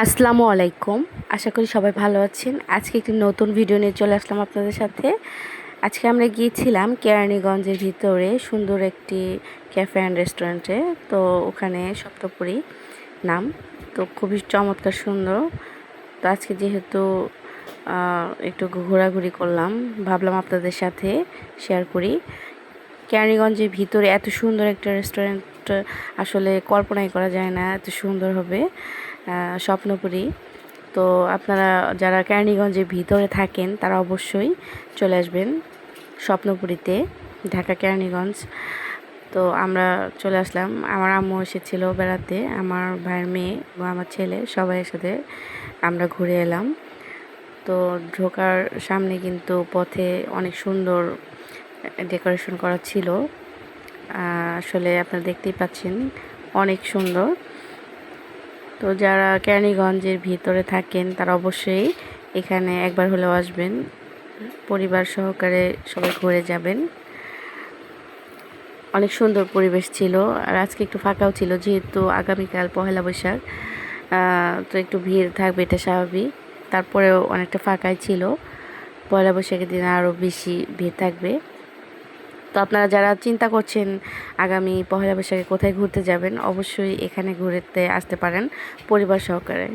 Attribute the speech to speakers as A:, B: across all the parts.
A: আসসালামু আলাইকুম। আশা করি সবাই ভালো আছেন। আজকে একটি নতুন ভিডিও নিয়ে চলে আসলাম আপনাদের সাথে। আজকে আমরা গিয়েছিলাম কেরানীগঞ্জের ভিতরে সুন্দর একটি ক্যাফে অ্যান্ড রেস্টুরেন্টে। তো ওখানে সপ্তপুরী নাম। তো খুবই চমৎকার সুন্দর। তো আজকে যেহেতু একটু ঘোরাঘুরি করলাম, ভাবলাম আপনাদের সাথে শেয়ার করি। কেরানীগঞ্জের ভিতরে এত সুন্দর একটা রেস্টুরেন্ট আসলে কল্পনাই করা যায় না, এত সুন্দর হবে। স্বপ্নপুরী। তো আপনারা যারা কেরানীগঞ্জের ভিতরে থাকেন তারা অবশ্যই চলে আসবেন স্বপ্নপুরীতে, ঢাকা কেরানীগঞ্জ। তো আমরা চলে আসলাম, আমার আম্মু এসেছিল বেড়াতে, আমার ভাইয়ের মেয়ে বা আমার ছেলে সবাই একসাথে আমরা ঘুরে এলাম। তো ঢোকার সামনে কিন্তু পথে অনেক সুন্দর ডেকোরেশন করা ছিল। আসলে আপনারা দেখতেই পাচ্ছেন অনেক সুন্দর। তো যারা কেরানীগঞ্জের ভিতরে থাকেন তারা অবশ্যই এখানে একবার হলেও আসবেন, পরিবার সহকারে সবাই ঘুরে যাবেন। অনেক সুন্দর পরিবেশ ছিল। আর আজকে একটু ফাঁকাও ছিল, যেহেতু আগামীকাল পহেলা বৈশাখ। তো একটু ভিড় থাকবে, এটা স্বাভাবিক। তারপরেও অনেকটা ফাঁকাই ছিল। পয়লা বৈশাখের দিন আরও বেশি ভিড় থাকবে। তো আপনারা যারা চিন্তা করছেন আগামী পহেলা বৈশাখে কোথায় ঘুরতে যাবেন, অবশ্যই এখানে ঘুরতে আসতে পারেন পরিবার সহকারে।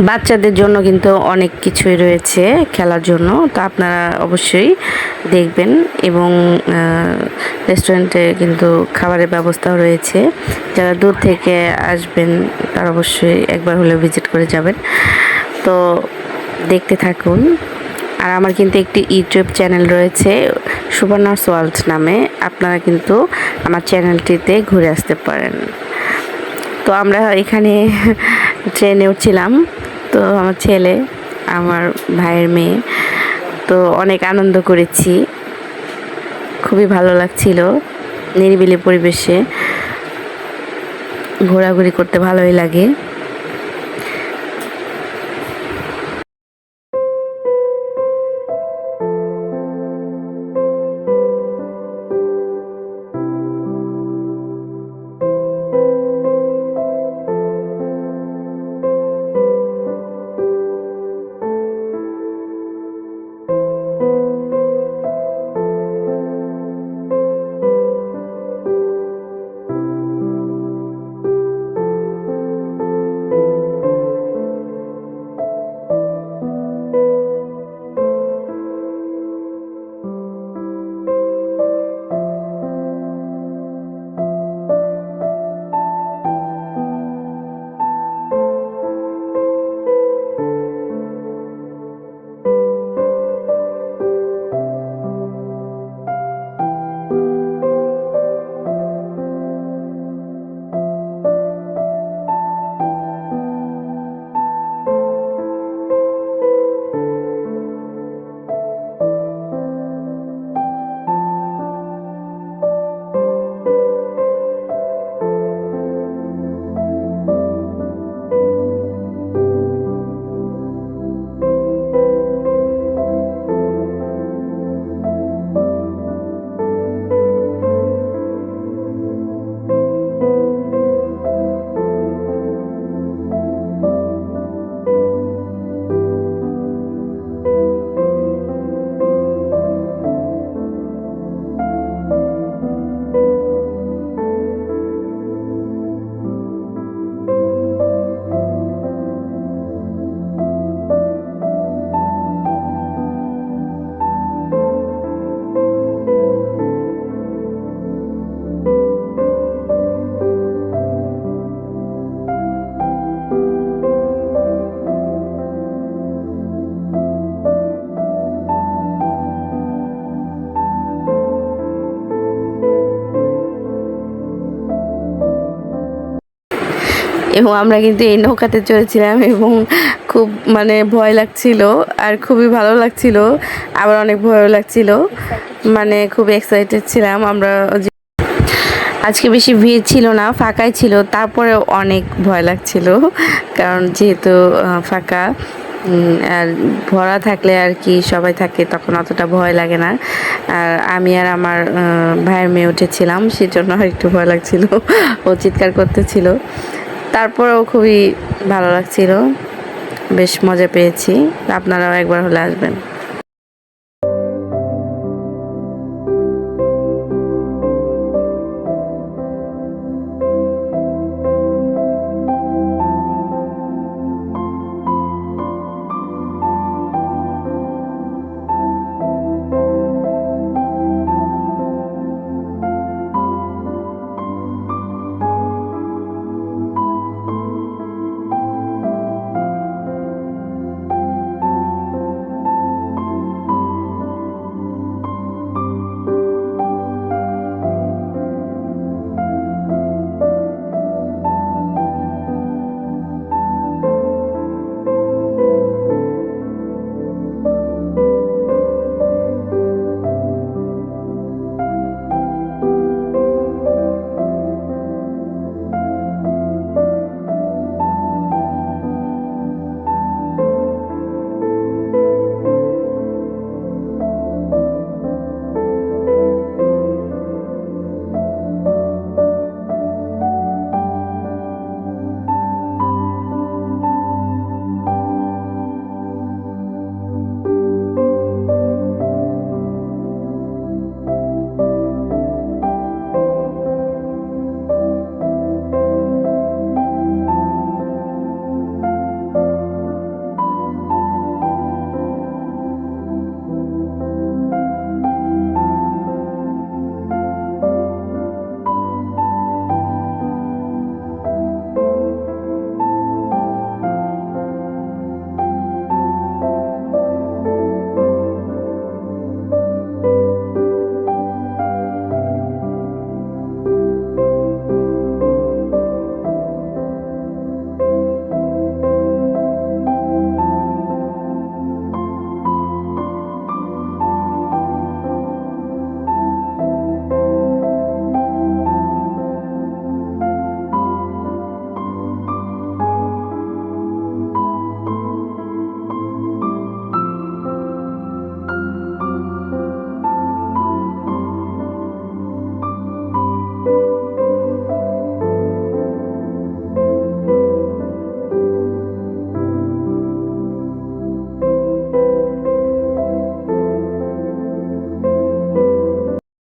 A: বাচ্চাদের জন্য কিন্তু অনেক কিছুই রয়েছে খেলার জন্য, তো আপনারা অবশ্যই দেখবেন। এবং রেস্টুরেন্টে কিন্তু খাবারের ব্যবস্থাও রয়েছে। যারা দূর থেকে আসবেন তারা অবশ্যই একবার হলেও ভিজিট করে যাবেন। তো দেখতে থাকুন। আর আমার কিন্তু একটি ইউটিউব চ্যানেল রয়েছে সুবর্ণাস ওয়ার্ল্ড নামে, আপনারা কিন্তু আমার চ্যানেলটিতে ঘুরে আসতে পারেন। তো আমরা এখানে ট্রেনে উঠছিলাম, তো আমার ছেলে, আমার ভাইয়ের মেয়ে, তো অনেক আনন্দ করেছি, খুবই ভালো লাগছিল। নিরিবিলি পরিবেশে ঘোরাঘুরি করতে ভালোই লাগে। এবং আমরা কিন্তু এই নৌকাতে চড়েছিলাম এবং খুব ভয় লাগছিল, আর খুবই ভালো লাগছিল, আবার অনেক ভয়ও লাগছিল। খুব এক্সাইটেড ছিলাম আমরা। আজকে বেশি ভিড় ছিল না, ফাঁকাই ছিল, তারপরে অনেক ভয় লাগছিল, কারণ যেহেতু ফাঁকা। আর ভরা থাকলে আর কি সবাই থাকে তখন অতটা ভয় লাগে না। আর আমি আর আমার ভাইয়ের মেয়ে উঠেছিলাম, সেজন্য আর একটু ভয় লাগছিল, ও চিৎকার করতেছিল। তারপরেও খুবই ভালো লাগছিল, বেশ মজা পেয়েছি। আপনারাও একবার হলে আসবেন।